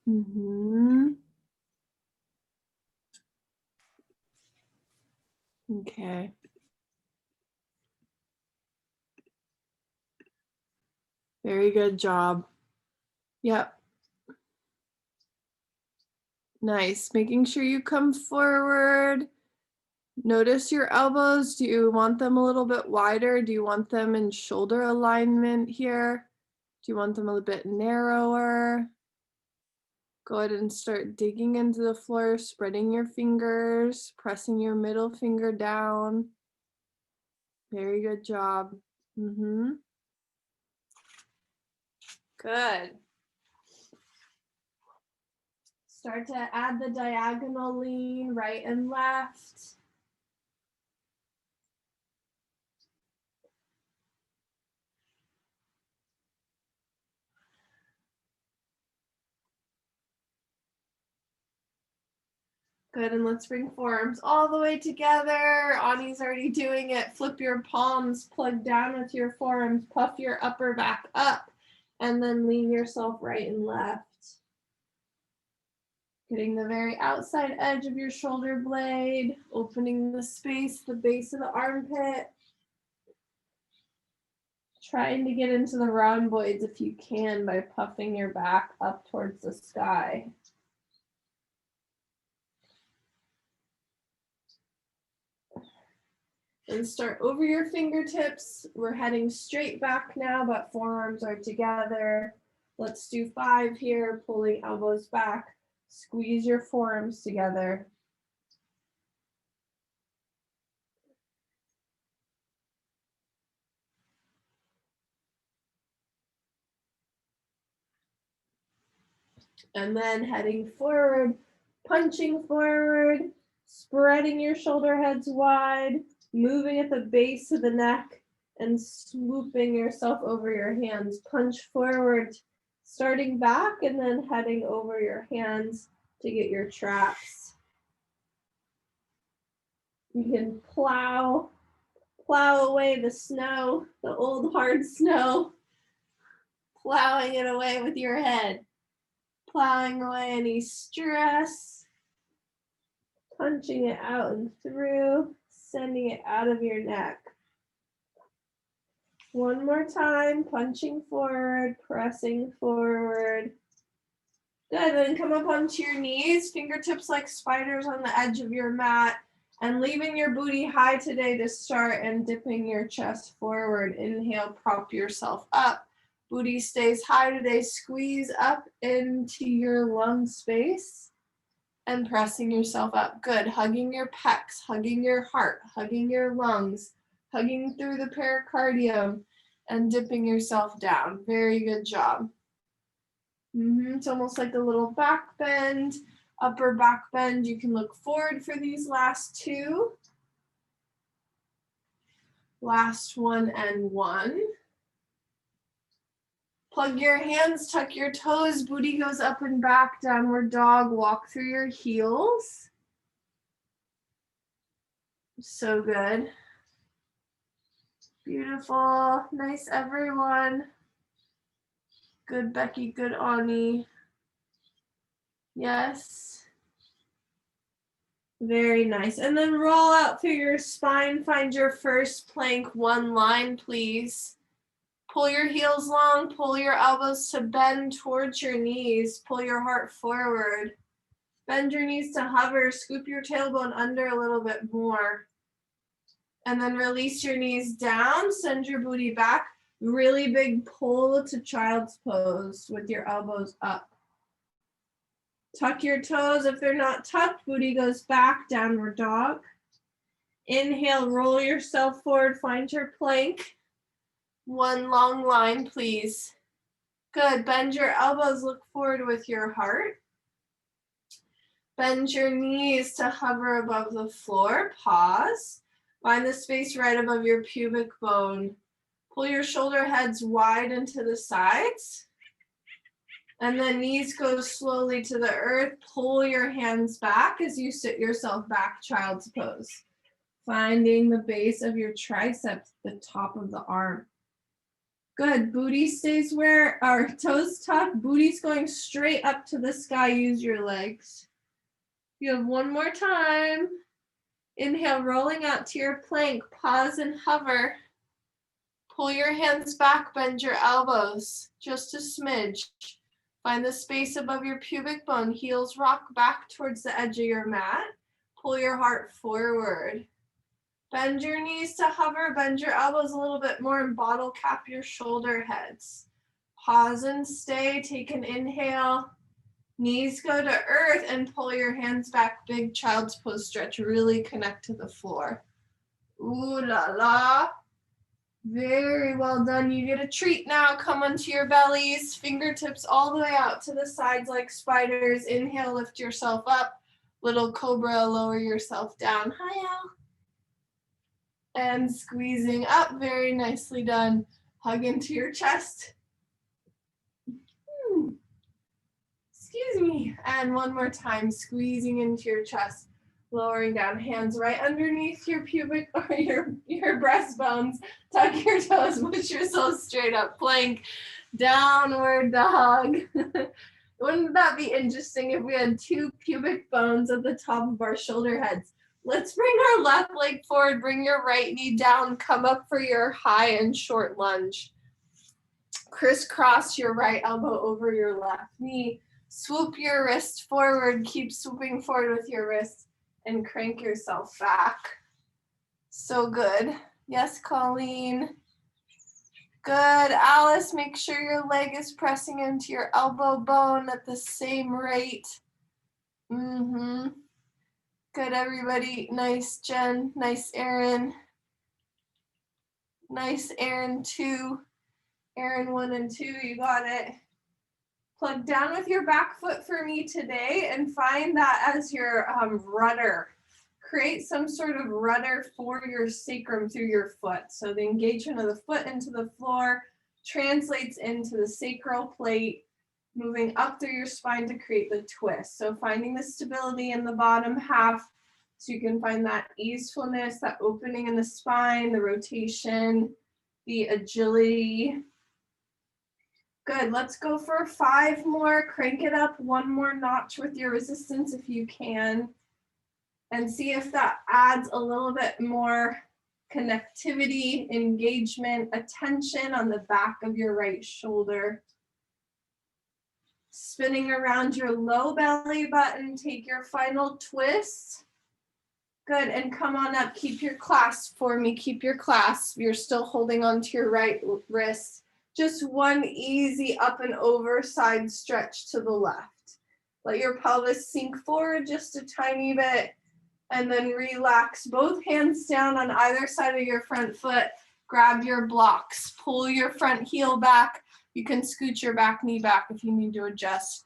Mm-hmm. Okay. Very good job. Yep. Nice. Making sure you come forward. Notice your elbows. Do you want them a little bit wider? Do you want them in shoulder alignment here? Do you want them a little bit narrower? Go ahead and start digging into the floor, spreading your fingers, pressing your middle finger down. Very good job. Mm-hmm. Good. Start to add the diagonal lean, right and left. Good, and let's bring forearms all the way together. Ani's already doing it. Flip your palms, plug down with your forearms, puff your upper back up, and then lean yourself right and left. Getting the very outside edge of your shoulder blade, opening the space, the base of the armpit. Trying to get into the rhomboids if you can by puffing your back up towards the sky. And start over your fingertips. We're heading straight back now, but forearms are together. Let's do 5 here, pulling elbows back. Squeeze your forearms together. And then heading forward, punching forward, spreading your shoulder heads wide, moving at the base of the neck, and swooping yourself over your hands. Punch forward, starting back, and then heading over your hands to get your traps. You can plow away the snow, the old hard snow, plowing it away with your head, plowing away any stress, punching it out and through, sending it out of your neck. One more time, punching forward, pressing forward. Good, then come up onto your knees, fingertips like spiders on the edge of your mat, and leaving your booty high today to start and dipping your chest forward. Inhale, prop yourself up. Booty stays high today, squeeze up into your lung space and pressing yourself up. Good, hugging your pecs, hugging your heart, hugging your lungs, hugging through the pericardium and dipping yourself down. Very good job. It's almost like a little back bend, upper back bend. You can look forward for these last 2. Last one and 1. Plug your hands, tuck your toes, booty goes up and back, downward dog, walk through your heels. So good. Beautiful. Nice, everyone. Good, Becky. Good, Ani. Yes. Very nice. And then roll out through your spine. Find your first plank, 1 line, please. Pull your heels long. Pull your elbows to bend towards your knees. Pull your heart forward. Bend your knees to hover. Scoop your tailbone under a little bit more. And then release your knees down. Send your booty back. Really big pull to child's pose with your elbows up. Tuck your toes. If they're not tucked, booty goes back, downward dog. Inhale, roll yourself forward, find your plank. 1 long line, please. Good, bend your elbows, look forward with your heart. Bend your knees to hover above the floor, pause. Find the space right above your pubic bone. Pull your shoulder heads wide into the sides. And then knees go slowly to the earth. Pull your hands back as you sit yourself back, child's pose. Finding the base of your triceps, the top of the arm. Good. Booty stays where our toes tucked. Booty's going straight up to the sky. Use your legs. You have one more time. Inhale, rolling out to your plank. Pause and hover. Pull your hands back, bend your elbows. Just a smidge. Find the space above your pubic bone. Heels rock back towards the edge of your mat. Pull your heart forward. Bend your knees to hover. Bend your elbows a little bit more and bottle cap your shoulder heads. Pause and stay. Take an inhale. Knees go to earth and pull your hands back. Big child's pose stretch. Really connect to the floor. Ooh la la. Very well done. You get a treat now. Come onto your bellies. Fingertips all the way out to the sides like spiders. Inhale, lift yourself up. Little cobra, lower yourself down. Hiya. And squeezing up. Very nicely done. Hug into your chest. Excuse me. And one more time, squeezing into your chest, lowering down, hands right underneath your pubic or your breastbones. Tuck your toes, push yourself straight up, plank, downward dog. Wouldn't that be interesting if we had two pubic bones at the top of our shoulder heads? Let's bring our left leg forward, bring your right knee down, come up for your high and short lunge. Crisscross your right elbow over your left knee. Swoop your wrist forward, keep swooping forward with your wrist and crank yourself back. So good. Yes, Colleen. Good. Alice, make sure your leg is pressing into your elbow bone at the same rate. Good, everybody. Nice, Jen. Nice, Erin. Nice, Erin 2. Erin 1 and 2, you got it. Plug down with your back foot for me today and find that as your rudder. Create some sort of rudder for your sacrum through your foot. So the engagement of the foot into the floor translates into the sacral plate, moving up through your spine to create the twist. So finding the stability in the bottom half so you can find that easefulness, that opening in the spine, the rotation, the agility. Good, let's go for 5 more. Crank it up 1 more notch with your resistance if you can. And see if that adds a little bit more connectivity, engagement, attention on the back of your right shoulder. Spinning around your low belly button, take your final twist. Good, and come on up, keep your clasp for me, keep your clasp. You're still holding onto your right wrist. Just one easy up and over side stretch to the left. Let your pelvis sink forward just a tiny bit and then relax both hands down on either side of your front foot. Grab your blocks, pull your front heel back. You can scoot your back knee back if you need to adjust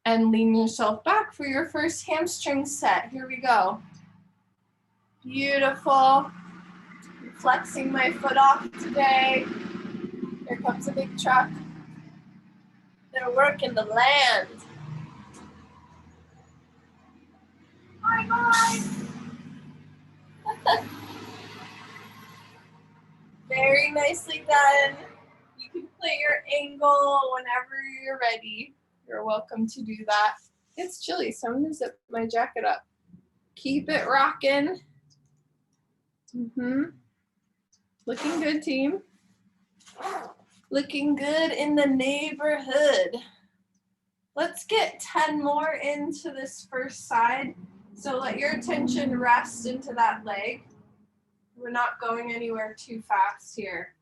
and lean yourself back for your first hamstring set. Here we go. Beautiful. I'm flexing my foot off today. Here comes a big truck. They're working the land. Bye-bye. Very nicely done. You can play your angle whenever you're ready. You're welcome to do that. It's chilly, so I'm gonna zip my jacket up. Keep it rocking. Looking good, team. Looking good in the neighborhood. Let's get 10 more into this first side. So let your attention rest into that leg. We're not going anywhere too fast here.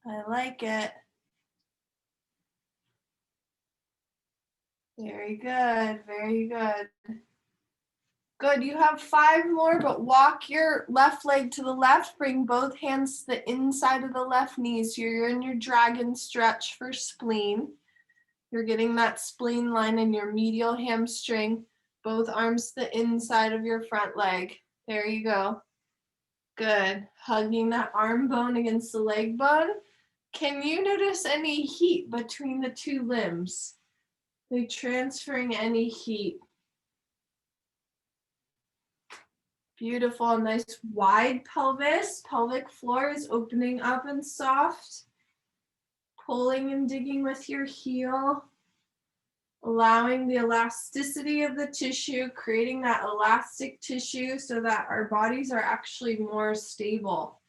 I like it. Very good, very good. Good, you have 5 more, but walk your left leg to the left. Bring both hands to the inside of the left knee. So you're in your dragon stretch for spleen. You're getting that spleen line in your medial hamstring. Both arms to the inside of your front leg. There you go. Good. Hugging that arm bone against the leg bone. Can you notice any heat between the two limbs? Are they transferring any heat? Beautiful, nice wide pelvis. Pelvic floor is opening up and soft. Pulling and digging with your heel. Allowing the elasticity of the tissue, creating that elastic tissue so that our bodies are actually more stable.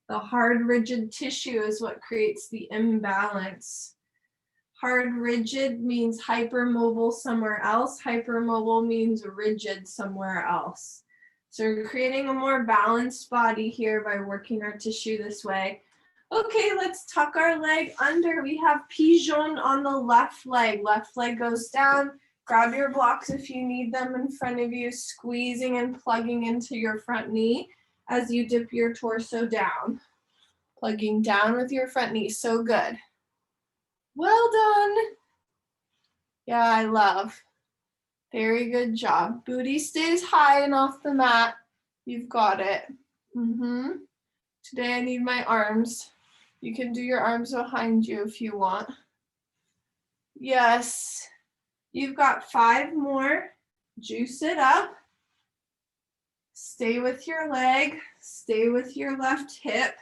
The hard, rigid tissue is what creates the imbalance. Hard, rigid means hypermobile somewhere else. Hypermobile means rigid somewhere else. So we're creating a more balanced body here by working our tissue this way. Okay, let's tuck our leg under. We have pigeon on the left leg. Left leg goes down. Grab your blocks if you need them in front of you, squeezing and plugging into your front knee as you dip your torso down. Plugging down with your front knee, so good. Well done. Yeah, I love. Very good job. Booty stays high and off the mat. You've got it. Today I need my arms. You can do your arms behind you if you want. Yes. You've got 5 more. Juice it up. Stay with your leg. Stay with your left hip.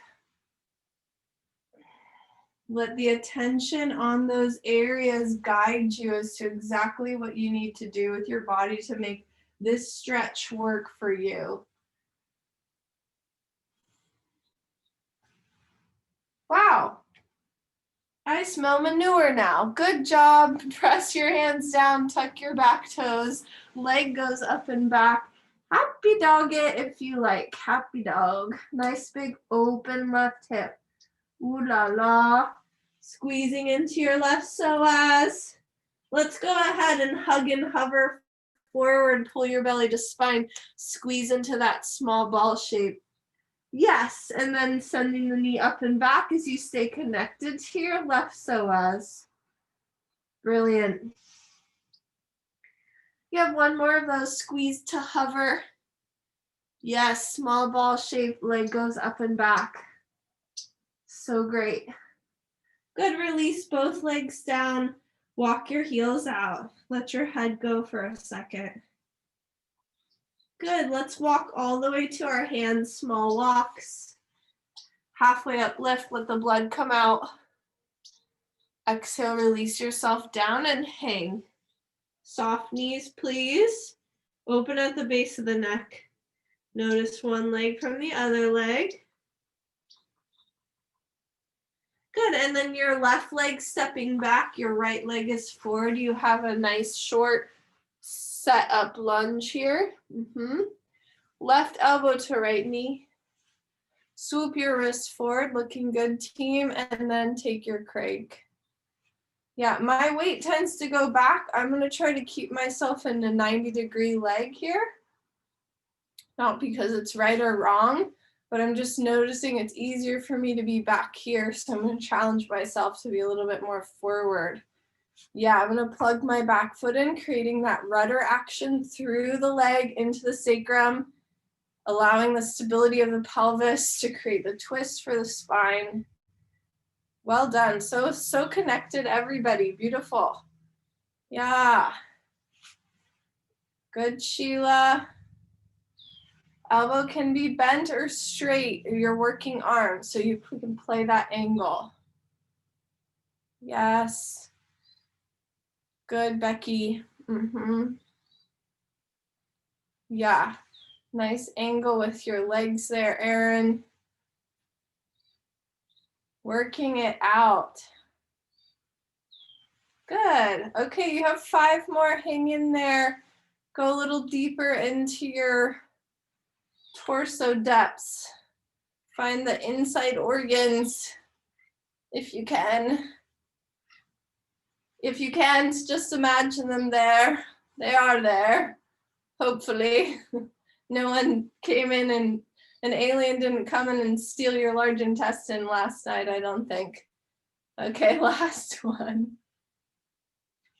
Let the attention on those areas guide you as to exactly what you need to do with your body to make this stretch work for you. Wow. I smell manure now. Good job. Press your hands down, tuck your back toes. Leg goes up and back. Happy dog it if you like. Happy dog. Nice big open left hip. Ooh la la. Squeezing into your left psoas. Let's go ahead and hug and hover forward. Pull your belly to spine. Squeeze into that small ball shape. Yes, and then sending the knee up and back as you stay connected to your left psoas. Brilliant. You have 1 more of those. Squeeze to hover. Yes, small ball shape. Leg goes up and back. So great. Good, release both legs down. Walk your heels out. Let your head go for a second. Good, let's walk all the way to our hands, small walks. Halfway up, lift, let the blood come out. Exhale, release yourself down and hang. Soft knees, please. Open at the base of the neck. Notice one leg from the other leg. Good, and then your left leg stepping back, your right leg is forward. You have a nice short set up lunge here. Left elbow to right knee. Swoop your wrist forward, looking good, team, and then take your crank. Yeah, my weight tends to go back. I'm gonna try to keep myself in a 90-degree leg here. Not because it's right or wrong, but I'm just noticing it's easier for me to be back here, so I'm gonna challenge myself to be a little bit more forward. Yeah, I'm gonna plug my back foot in, creating that rudder action through the leg into the sacrum, allowing the stability of the pelvis to create the twist for the spine. Well done. So connected, everybody. Beautiful. Yeah. Good, Sheila. Elbow can be bent or straight, your working arm, so you can play that angle. Yes. Good, Becky. Yeah. Nice angle with your legs there, Erin. Working it out. Good. Okay, you have 5 more. Hang in there. Go a little deeper into your torso depths. Find the inside organs if you can. If you can't, just imagine them there. They are there, hopefully. No one came in and an alien didn't come in and steal your large intestine last night, I don't think. Okay, last one.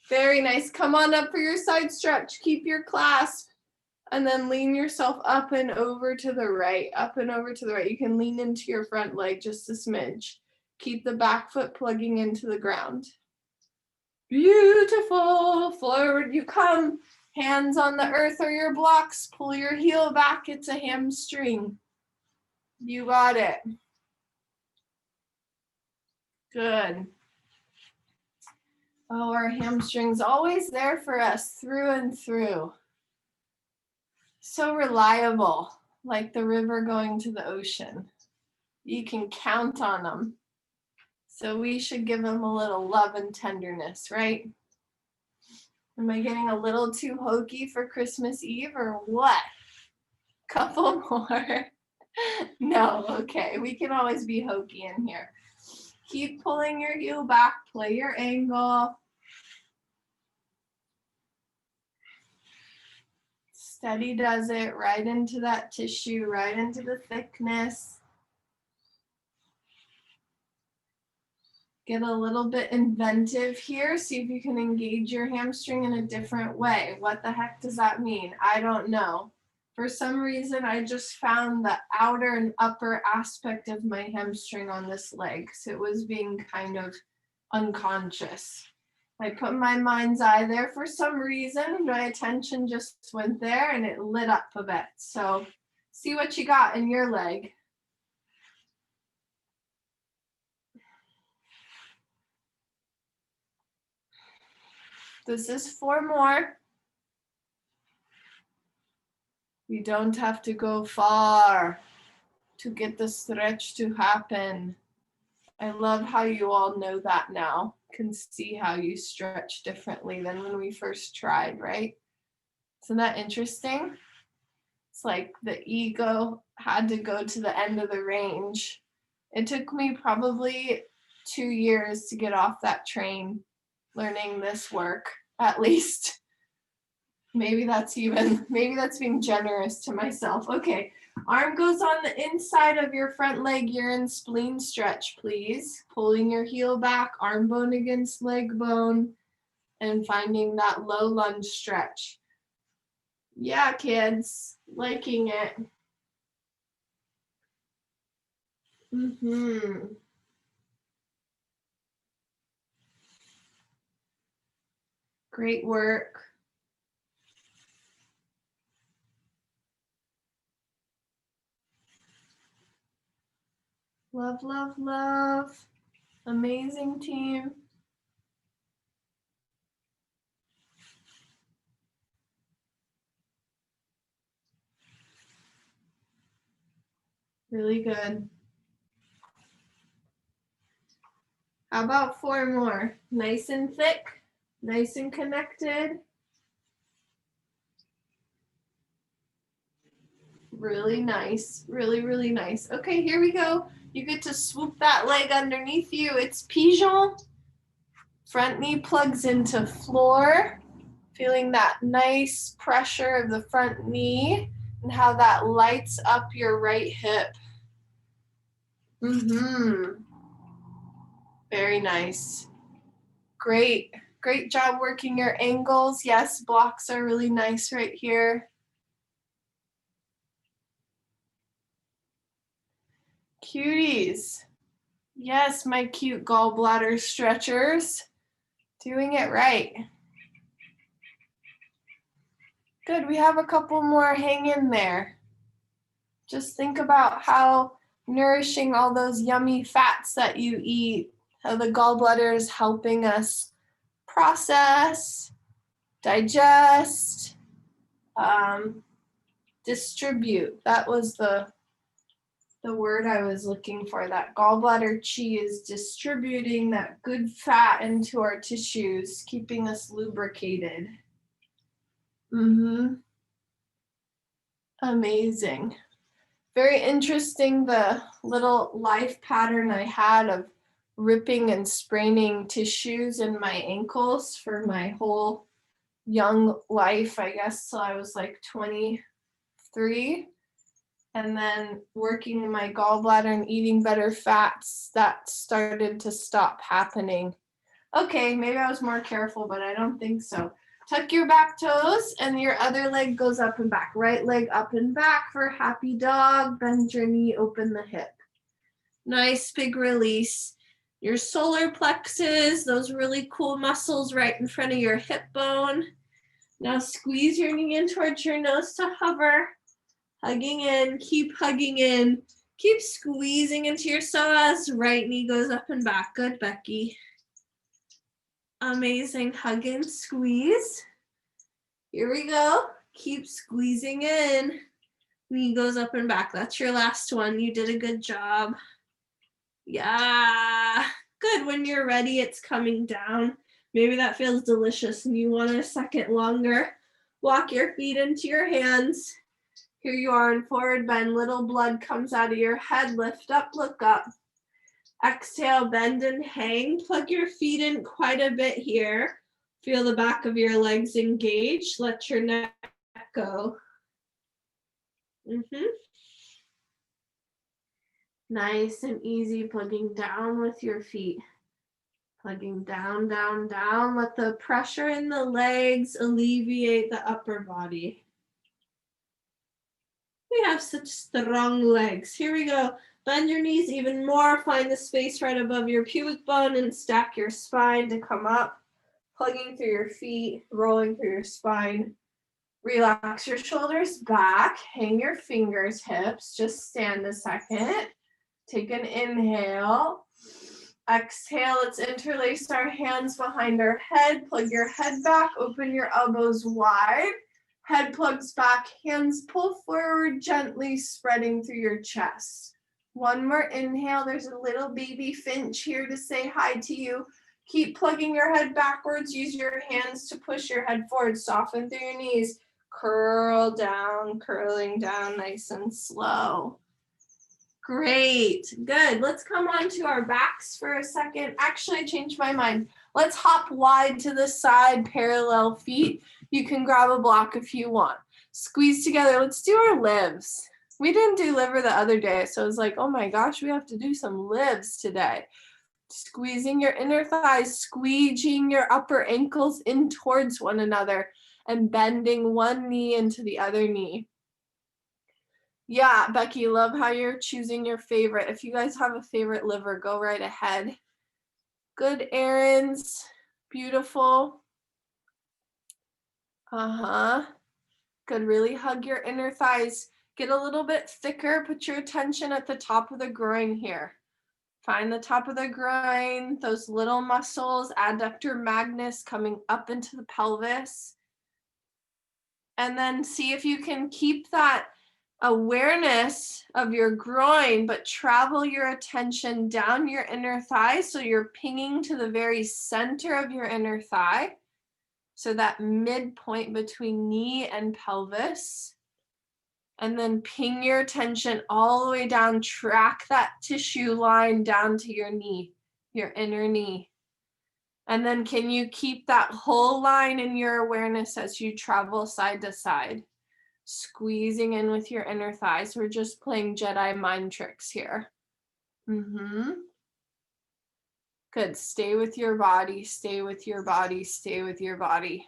Very nice. Come on up for your side stretch. Keep your clasp. And then lean yourself up and over to the right, up and over to the right. You can lean into your front leg just a smidge. Keep the back foot plugging into the ground. Beautiful. Forward you come. Hands on the earth or your blocks. Pull your heel back. It's a hamstring. You got it. Good. Oh, our hamstring's always there for us through and through. So reliable, like the river going to the ocean. You can count on them. So we should give them a little love and tenderness, right? Am I getting a little too hokey for Christmas Eve or what? Couple more. No, okay. We can always be hokey in here. Keep pulling your heel back, play your angle. Steady does it, right into that tissue, right into the thickness. Get a little bit inventive here. See if you can engage your hamstring in a different way. What the heck does that mean? I don't know. For some reason, I just found the outer and upper aspect of my hamstring on this leg. So it was being kind of unconscious. I put my mind's eye there for some reason. My attention just went there and it lit up a bit. So see what you got in your leg. This is 4 more. We don't have to go far to get the stretch to happen. I love how you all know that now. Can see how you stretch differently than when we first tried, right? Isn't that interesting? It's like the ego had to go to the end of the range. It took me probably 2 years to get off that train learning this work, at least. Maybe that's being generous to myself. Okay, arm goes on the inside of your front leg. You're in spleen stretch, please. Pulling your heel back, arm bone against leg bone, and finding that low lunge stretch. Yeah, kids, liking it. Great work. Love, love, love. Amazing team. Really good. How about 4 more? Nice and thick, nice and connected. Really nice, really, really nice. Okay, here we go. You get to swoop that leg underneath you. It's pigeon. Front knee plugs into floor. Feeling that nice pressure of the front knee and how that lights up your right hip. Very nice. Great. Great job working your angles. Yes, blocks are really nice right here. Cuties. Yes, my cute gallbladder stretchers. Doing it right. Good, we have a couple more. Hang in there. Just think about how nourishing all those yummy fats that you eat, how the gallbladder is helping us process, digest, distribute. That was the word I was looking for. That gallbladder chi is distributing that good fat into our tissues, keeping us lubricated. Amazing. Very interesting, the little life pattern I had of ripping and spraining tissues in my ankles for my whole young life, I guess, till I was like 23. And then working in my gallbladder and eating better fats, that started to stop happening. Okay, maybe I was more careful, but I don't think so. Tuck your back toes and your other leg goes up and back. Right leg up and back for happy dog. Bend your knee, open the hip. Nice big release. Your solar plexus, those really cool muscles right in front of your hip bone. Now squeeze your knee in towards your nose to hover. Hugging in, keep hugging in. Keep squeezing into your psoas. Right knee goes up and back. Good, Becky. Amazing. Hug and squeeze. Here we go. Keep squeezing in. Knee goes up and back. That's your last one. You did a good job. Yeah. Good. When you're ready, it's coming down. Maybe that feels delicious and you want a second longer. Walk your feet into your hands. Here you are in forward bend. Little blood comes out of your head. Lift up, look up. Exhale, bend and hang. Plug your feet in quite a bit here. Feel the back of your legs engage. Let your neck go. Nice and easy, plugging down with your feet. Plugging down, down, down. Let the pressure in the legs alleviate the upper body. We have such strong legs. Here we go. Bend your knees even more. Find the space right above your pubic bone and stack your spine to come up. Plugging through your feet, rolling through your spine. Relax your shoulders back. Hang your fingers, hips. Just stand a second. Take an inhale. Exhale. Let's interlace our hands behind our head. Plug your head back. Open your elbows wide. Head plugs back, hands pull forward, gently spreading through your chest. One more inhale. There's a little baby finch here to say hi to you. Keep plugging your head backwards. Use your hands to push your head forward. Soften through your knees. Curl down, curling down nice and slow. Great. Good. Let's come on to our backs for a second. Actually, I changed my mind. Let's hop wide to the side, parallel feet. You can grab a block if you want. Squeeze together. Let's do our lives. We didn't do liver the other day, so I was like, oh my gosh, we have to do some lives today. Squeezing your inner thighs, squeezing your upper ankles in towards one another, and bending one knee into the other knee. Yeah, Becky, love how you're choosing your favorite. If you guys have a favorite liver, go right ahead. Good, errands. Beautiful. Good, really hug your inner thighs. Get a little bit thicker. Put your attention at the top of the groin here. Find the top of the groin, those little muscles, adductor magnus coming up into the pelvis. And then see if you can keep that awareness of your groin, but travel your attention down your inner thigh so you're pinging to the very center of your inner thigh. So that midpoint between knee and pelvis. And then ping your attention all the way down, track that tissue line down to your knee, your inner knee. And then can you keep that whole line in your awareness as you travel side to side? Squeezing in with your inner thighs. We're just playing Jedi mind tricks here. Good. Stay with your body, stay with your body, stay with your body.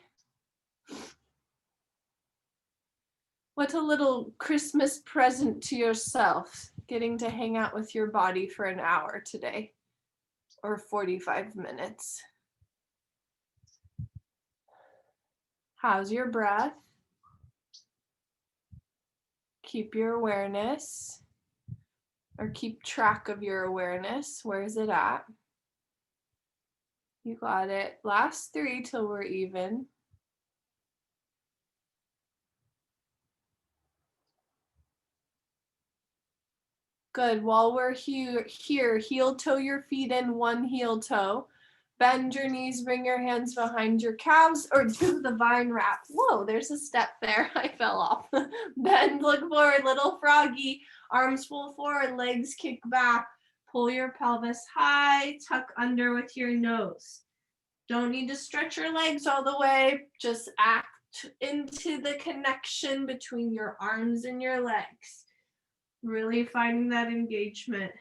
What a little Christmas present to yourself, getting to hang out with your body for an hour today, or 45 minutes. How's your breath? Keep your awareness, or keep track of your awareness. Where is it at? You got it. Last 3 till we're even. Good. While we're here, heel toe your feet in, one heel toe. Bend your knees, bring your hands behind your calves, or do the vine wrap. Whoa, there's a step there. I fell off. Bend, look forward, little froggy. Arms pull forward, legs kick back. Pull your pelvis high, tuck under with your nose. Don't need to stretch your legs all the way. Just act into the connection between your arms and your legs. Really finding that engagement.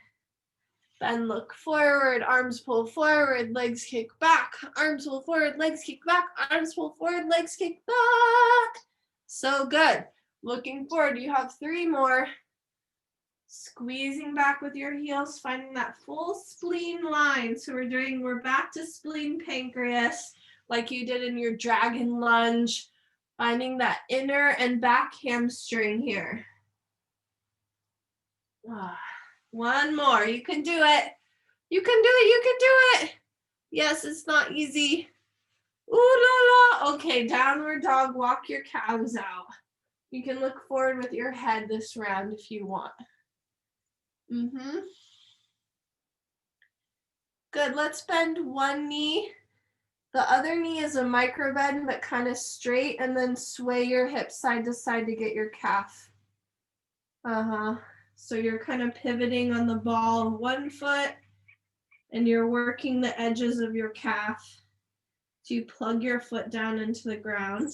Bend, look forward, arms pull forward, legs kick back, arms pull forward, legs kick back, arms pull forward, legs kick back. So good. Looking forward, you have 3 more. Squeezing back with your heels, finding that full spleen line. So we're back to spleen pancreas like you did in your dragon lunge. Finding that inner and back hamstring here. One more. You can do it. You can do it. You can do it. Yes, it's not easy. Ooh la la. Okay, downward dog. Walk your calves out. You can look forward with your head this round if you want. Good. Let's bend one knee. The other knee is a micro bend, but kind of straight, and then sway your hips side to side to get your calf. So you're kind of pivoting on the ball of one foot, and you're working the edges of your calf. So you plug your foot down into the ground.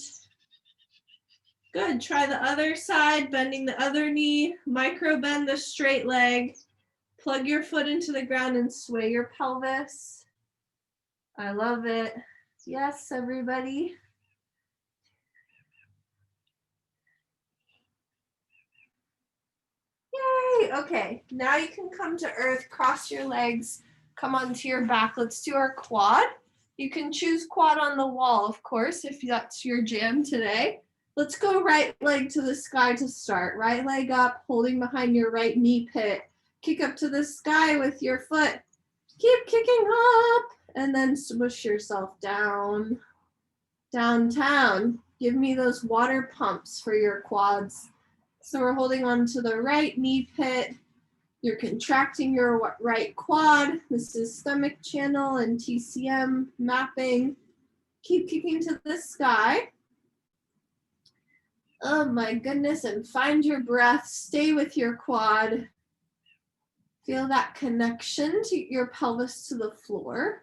Good. Try the other side, bending the other knee, micro bend the straight leg, plug your foot into the ground and sway your pelvis. I love it. Yes, everybody. Yay. Okay, now you can come to earth, cross your legs, come onto your back. Let's do our quad. You can choose quad on the wall, of course, if that's your jam today. Let's go right leg to the sky to start. Right leg up, holding behind your right knee pit. Kick up to the sky with your foot. Keep kicking up, and then smush yourself down. Downtown. Give me those water pumps for your quads. So we're holding on to the right knee pit. You're contracting your right quad. This is stomach channel and TCM mapping. Keep kicking to the sky. Oh my goodness, and find your breath. Stay with your quad. Feel that connection to your pelvis to the floor.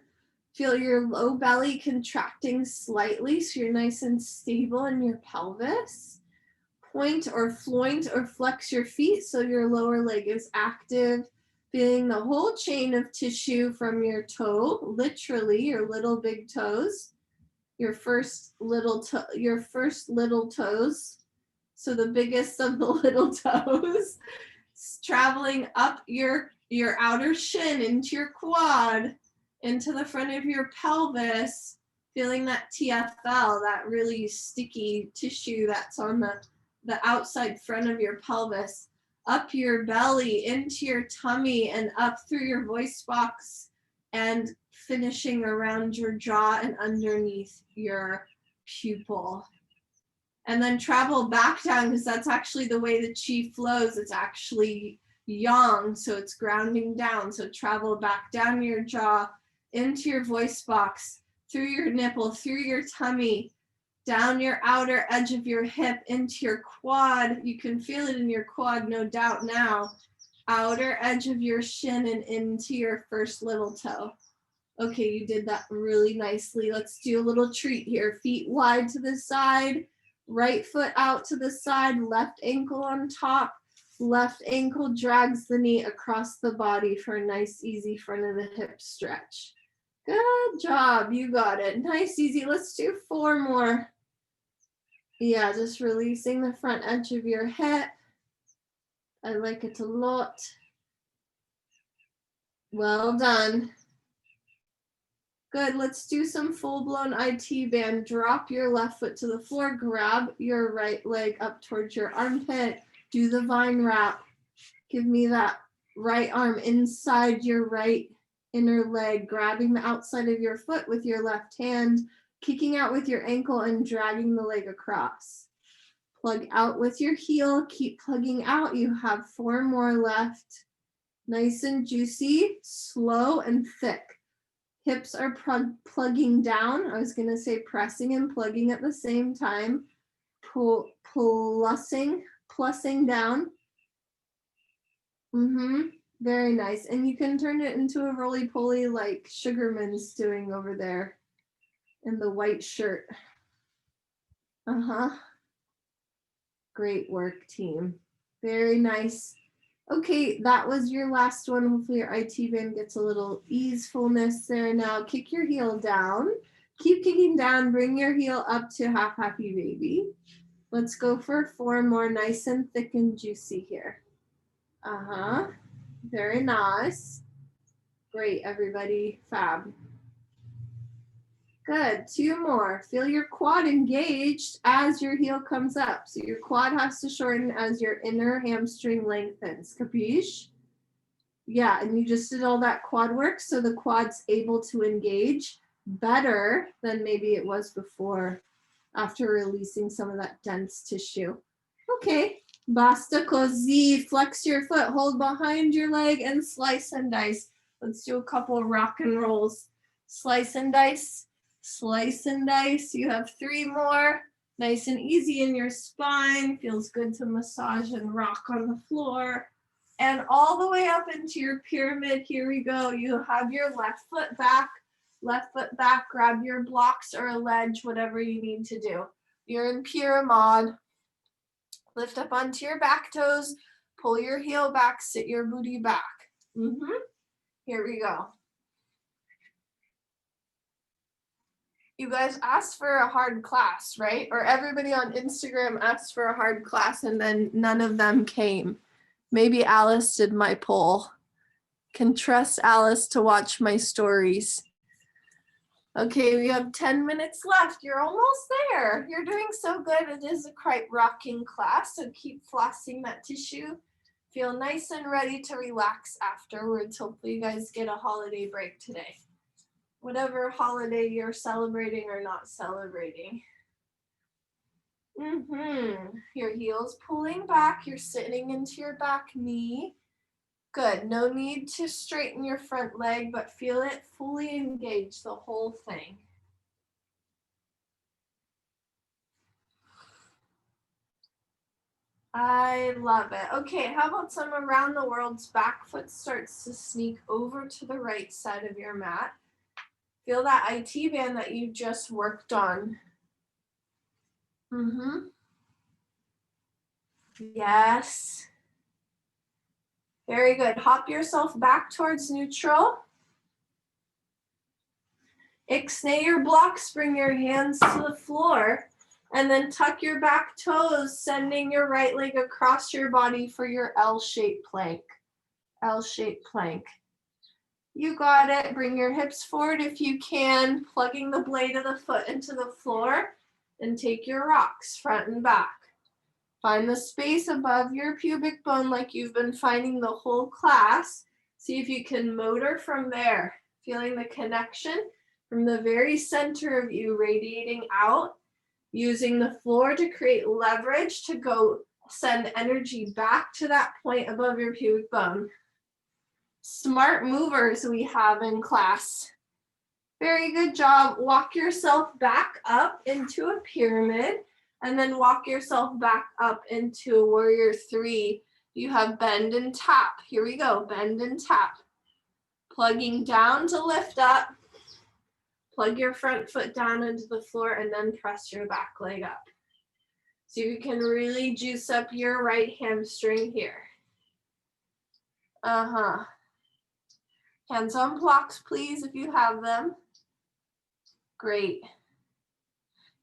Feel your low belly contracting slightly so you're nice and stable in your pelvis. Point or floint or flex your feet so your lower leg is active. Feeling the whole chain of tissue from your toe, literally your little big toes, your first little toes. So the biggest of the little toes, traveling up your outer shin into your quad, into the front of your pelvis, feeling that TFL, that really sticky tissue that's on the outside front of your pelvis, up your belly, into your tummy, and up through your voice box, and finishing around your jaw and underneath your pupil. And then travel back down, because that's actually the way the chi flows. It's actually yang, so it's grounding down. So travel back down your jaw, into your voice box, through your nipple, through your tummy, down your outer edge of your hip, into your quad. You can feel it in your quad, no doubt now. Outer edge of your shin and into your first little toe. Okay, you did that really nicely. Let's do a little treat here. Feet wide to the side. Right foot out to the side, left ankle on top. Left ankle drags the knee across the body for a nice, easy front of the hip stretch. Good job, you got it. Nice, easy. Let's do 4 more. Yeah, just releasing the front edge of your hip. I like it a lot. Well done. Good, let's do some full-blown IT band. Drop your left foot to the floor, grab your right leg up towards your armpit, do the vine wrap. Give me that right arm inside your right inner leg, grabbing the outside of your foot with your left hand, kicking out with your ankle and dragging the leg across. Plug out with your heel, keep plugging out. You have 4 more left. Nice and juicy, slow and thick. Hips are plugging down. I was going to say pressing and plugging at the same time. Plussing down. Very nice. And you can turn it into a roly-poly like Sugarman's doing over there in the white shirt. Great work, team. Very nice. Okay, that was your last one. Hopefully your IT band gets a little easefulness there. Now kick your heel down. Keep kicking down. Bring your heel up to half happy baby. Let's go for 4 more, nice and thick and juicy here. Uh-huh. Very nice. Great, everybody. Fab. Good. 2 more. Feel your quad engaged as your heel comes up. So your quad has to shorten as your inner hamstring lengthens. Capiche? Yeah, and you just did all that quad work, so the quad's able to engage better than maybe it was before after releasing some of that dense tissue. Okay, basta così. Flex your foot, hold behind your leg, and slice and dice. Let's do a couple of rock and rolls. Slice and dice, slice and dice. You have 3 more. Nice and easy in your spine. Feels good to massage and rock on the floor. And all the way up into your pyramid. Here we go. You have your left foot back, grab your blocks or a ledge, whatever you need to do. You're in pyramid. Lift up onto your back toes, pull your heel back, sit your booty back. Here we go. You guys asked for a hard class, right? Or everybody on Instagram asked for a hard class and then none of them came. Maybe Alice did my poll. Can trust Alice to watch my stories. Okay, we have 10 minutes left. You're almost there. You're doing so good. It is a quite rocking class, so keep flossing that tissue. Feel nice and ready to relax afterwards. Hopefully you guys get a holiday break today. Whatever holiday you're celebrating or not celebrating. Your heel's pulling back. You're sitting into your back knee. Good. No need to straighten your front leg, but feel it fully engage the whole thing. I love it. Okay, how about some around the world's back foot starts to sneak over to the right side of your mat. Feel that IT band that you just worked on. Yes. Very good. Hop yourself back towards neutral. Ixnay your blocks, bring your hands to the floor, and then tuck your back toes, sending your right leg across your body for your L-shaped plank. L-shaped plank. You got it. Bring your hips forward if you can, plugging the blade of the foot into the floor, and take your rocks front and back. Find the space above your pubic bone like you've been finding the whole class. See if you can motor from there, feeling the connection from the very center of you radiating out, using the floor to create leverage to go send energy back to that point above your pubic bone. Smart movers we have in class. Very good job. Walk yourself back up into a pyramid and then walk yourself back up into a warrior 3. You have bend and tap. Here we go. Bend and tap. Plugging down to lift up. Plug your front foot down into the floor and then press your back leg up. So you can really juice up your right hamstring here. Hands on blocks, please, if you have them. Great.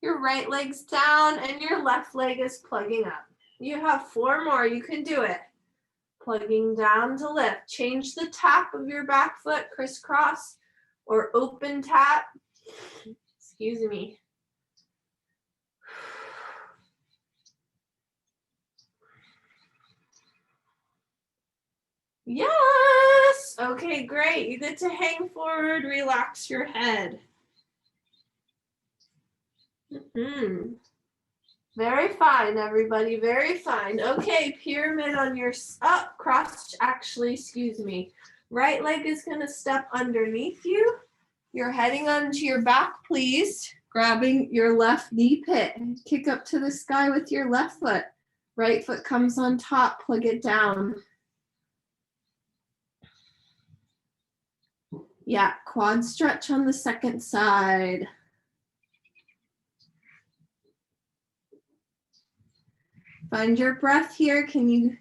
Your right leg's down and your left leg is plugging up. You have 4 more. You can do it. Plugging down to lift. Change the tap of your back foot, crisscross or open tap. Excuse me. Yes. Okay, great. You get to hang forward, relax your head. Very fine, everybody. Very fine. Okay, pyramid on your cross. Actually, excuse me. Right leg is going to step underneath you. You're heading onto your back, please. Grabbing your left knee pit. Kick up to the sky with your left foot. Right foot comes on top. Plug it down. Yeah, quad stretch on the second side. Find your breath here. Can you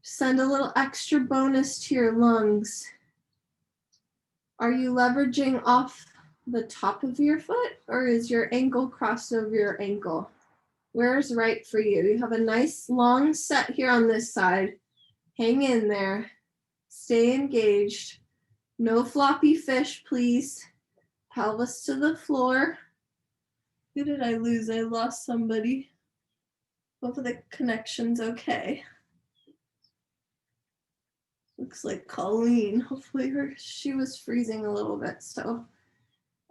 Send a little extra bonus to your lungs. Are you leveraging off the top of your foot, or is your ankle crossed over your ankle? Where's right for you? You have a nice long set here on this side. Hang in there. Stay engaged. No floppy fish, please. Pelvis to the floor. Who did I lose? I lost somebody. Hopefully the connection's okay. Looks like Colleen. Hopefully she was freezing a little bit. So,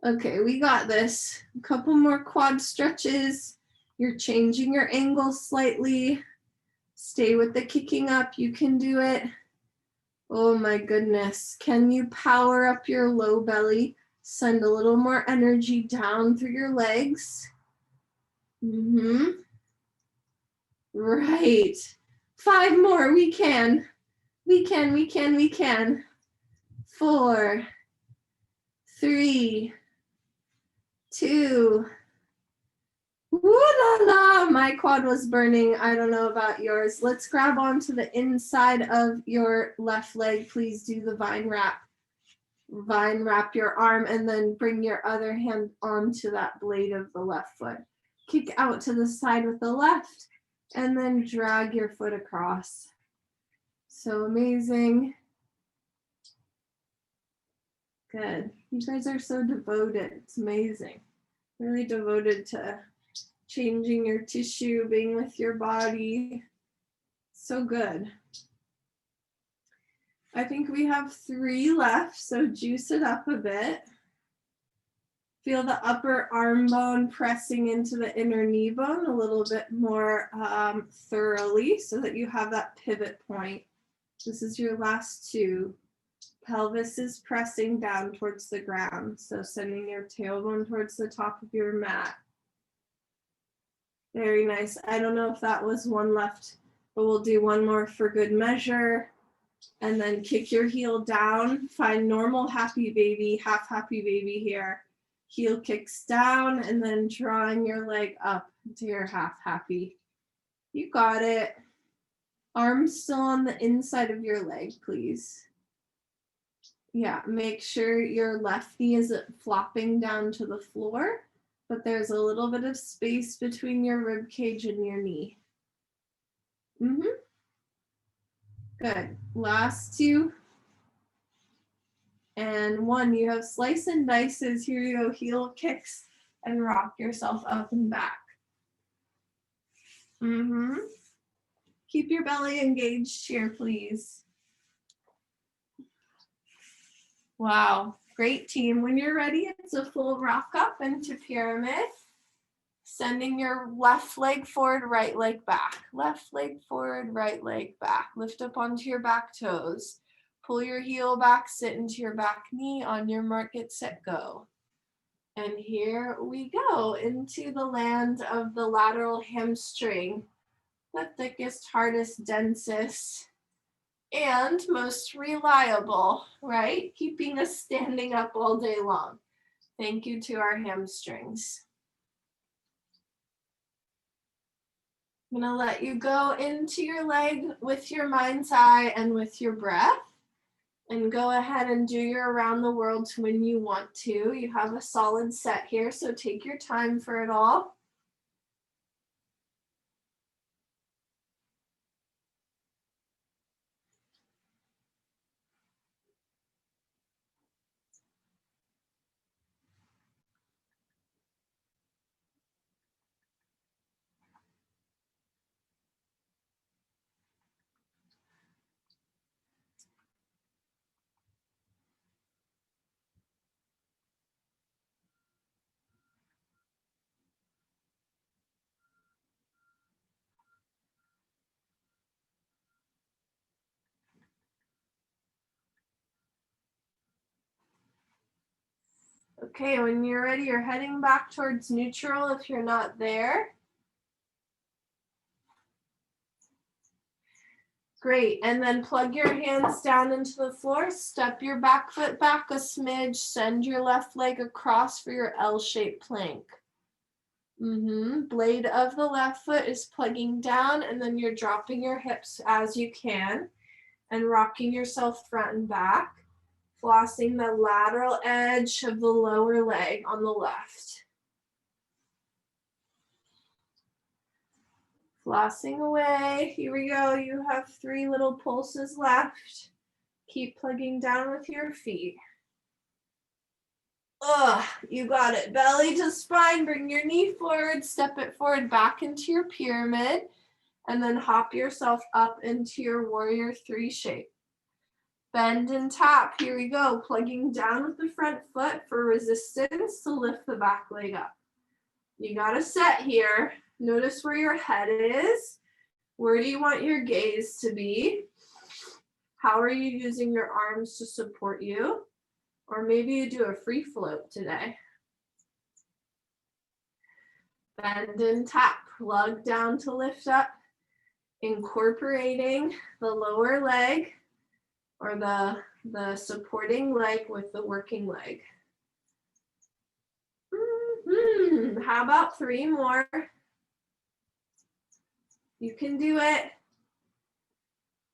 okay, we got this. A couple more quad stretches. You're changing your angle slightly. Stay with the kicking up. You can do it. Oh my goodness. Can you power up your low belly? Send a little more energy down through your legs. Right. 5 more. We can. We can. 4, 3, 2. Woo la la, my quad was burning. I don't know about yours. Let's grab onto the inside of your left leg. Please do the vine wrap. Vine wrap your arm and then bring your other hand onto that blade of the left foot. Kick out to the side with the left and then drag your foot across. So amazing. Good. You guys are so devoted. It's amazing. Really devoted to changing your tissue, being with your body. So good. I think we have 3 left, so juice it up a bit. Feel the upper arm bone pressing into the inner knee bone a little bit more thoroughly so that you have that pivot point. This is your last 2. Pelvis is pressing down towards the ground, so sending your tailbone towards the top of your mat. Very nice. I don't know if that was one left, but we'll do one more for good measure. And then kick your heel down. Find normal happy baby, half happy baby here. Heel kicks down and then drawing your leg up to your half happy. You got it. Arms still on the inside of your leg, please. Yeah, make sure your left knee isn't flopping down to the floor, but there's a little bit of space between your rib cage and your knee. Good. Last 2. And 1. You have slice and dices. Here you go. Heel kicks and rock yourself up and back. Keep your belly engaged here, please. Wow. Great team. When you're ready, it's a full rock up into pyramid. Sending your left leg forward, right leg back. Left leg forward, right leg back. Lift up onto your back toes. Pull your heel back, sit into your back knee. On your mark, get set, go. And here we go into the land of the lateral hamstring. The thickest, hardest, densest, and most reliable, right? Keeping us standing up all day long. Thank you to our hamstrings. I'm going to let you go into your leg with your mind's eye and with your breath. And go ahead and do your around the world when you want to. You have a solid set here, so take your time for it all. Okay, when you're ready, you're heading back towards neutral if you're not there. Great, and then plug your hands down into the floor, step your back foot back a smidge, send your left leg across for your L-shaped plank. Blade of the left foot is plugging down, and then you're dropping your hips as you can and rocking yourself front and back, flossing the lateral edge of the lower leg on the left. Flossing away. Here we go. You have 3 little pulses left. Keep plugging down with your feet. You got it. Belly to spine. Bring your knee forward. Step it forward back into your pyramid. And then hop yourself up into your warrior 3 shape. Bend and tap. Here we go. Plugging down with the front foot for resistance to lift the back leg up. You got to set here. Notice where your head is. Where do you want your gaze to be? How are you using your arms to support you? Or maybe you do a free float today. Bend and tap. Plug down to lift up. Incorporating the lower leg or the supporting leg with the working leg. How about 3 more? You can do it.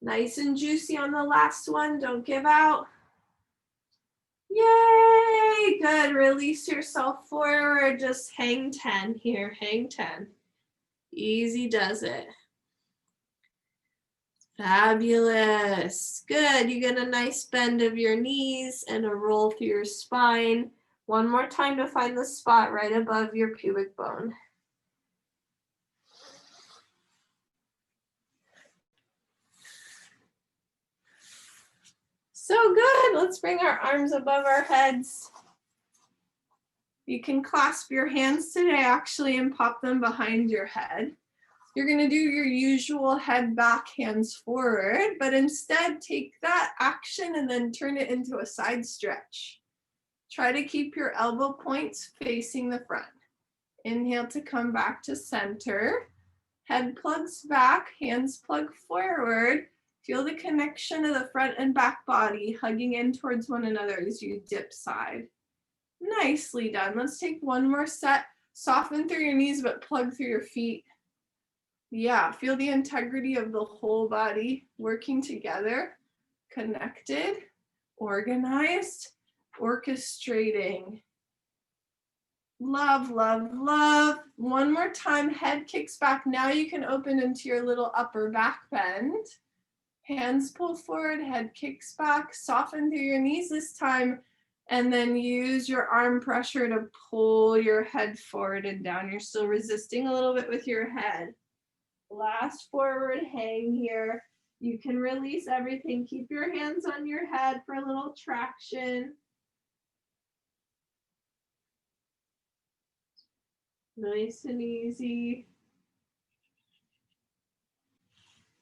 Nice and juicy on the last one. Don't give out. Yay! Good. Release yourself forward. Just hang 10 here. Hang 10. Easy does it. Fabulous. Good. You get a nice bend of your knees and a roll through your spine. One more time to find the spot right above your pubic bone. So good. Let's bring our arms above our heads. You can clasp your hands today actually and pop them behind your head. You're going to do your usual head back, hands forward, but instead take that action and then turn it into a side stretch. Try to keep your elbow points facing the front. Inhale to come back to center. Head plugs back, hands plug forward. Feel the connection of the front and back body hugging in towards one another as you dip side. Nicely done. Let's take one more set. Soften through your knees, but plug through your feet. Yeah, feel the integrity of the whole body working together, connected, organized, orchestrating. Love, love, love. One more time, head kicks back. Now you can open into your little upper back bend. Hands pull forward, head kicks back, soften through your knees this time, and then use your arm pressure to pull your head forward and down. You're still resisting a little bit with your head. Last forward hang here. You can release everything. Keep your hands on your head for a little traction. Nice and easy.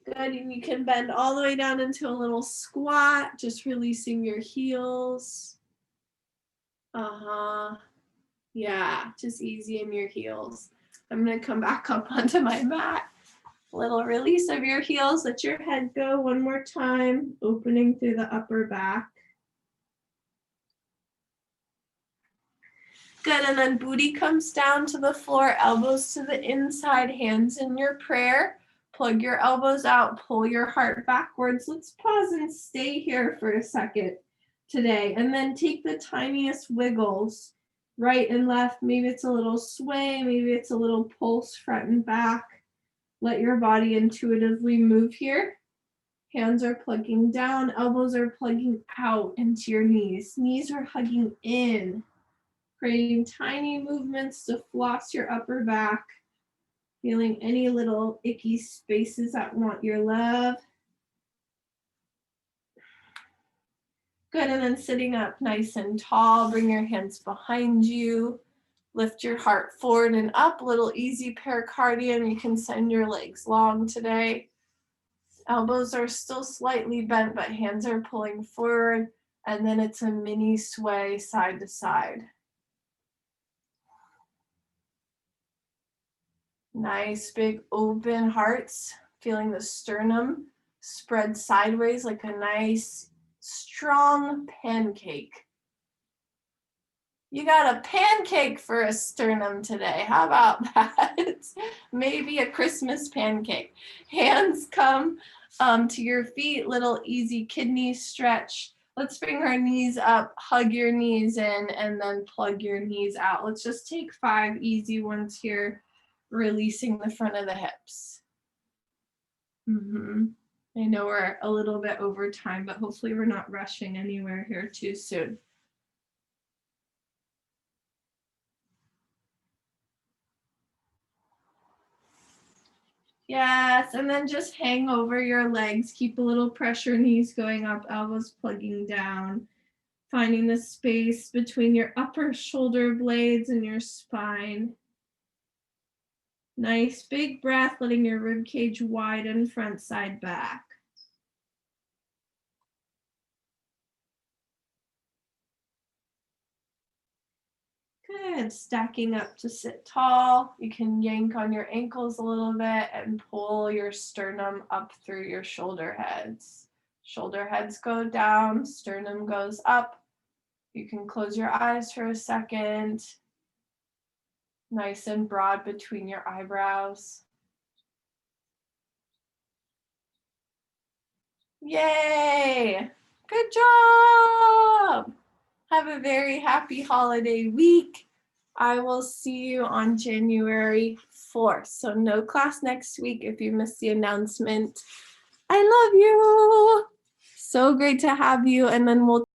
Good, and you can bend all the way down into a little squat, just releasing your heels. Yeah, just easy in your heels. I'm gonna come back up onto my mat. Little release of your heels, let your head go one more time, opening through the upper back. Good, and then booty comes down to the floor, elbows to the inside, hands in your prayer. Plug your elbows out, pull your heart backwards. Let's pause and stay here for a second today. And then take the tiniest wiggles, right and left. Maybe it's a little sway, maybe it's a little pulse front and back. Let your body intuitively move here. Hands are plugging down, elbows are plugging out into your knees. Knees are hugging in, creating tiny movements to floss your upper back. Feeling any little icky spaces that want your love. Good, and then sitting up nice and tall, bring your hands behind you. Lift your heart forward and up, little easy pericardium. You can send your legs long today. Elbows are still slightly bent, but hands are pulling forward, and then it's a mini sway side to side. Nice big open hearts, feeling the sternum spread sideways like a nice strong pancake. You got a pancake for a sternum today. How about that? Maybe a Christmas pancake. Hands come to your feet, little easy kidney stretch. Let's bring our knees up, hug your knees in, and then plug your knees out. Let's just take 5 easy ones here, releasing the front of the hips. I know we're a little bit over time, but hopefully we're not rushing anywhere here too soon. Yes, and then just hang over your legs. Keep a little pressure, knees going up, elbows plugging down. Finding the space between your upper shoulder blades and your spine. Nice big breath, letting your rib cage widen, front, side, back. Good, stacking up to sit tall. You can yank on your ankles a little bit and pull your sternum up through your shoulder heads. Shoulder heads go down, sternum goes up. You can close your eyes for a second. Nice and broad between your eyebrows. Yay! Good job! Have a very happy holiday week. I will see you on January 4th. So no class next week if you missed the announcement. I love you. So great to have you. And then we'll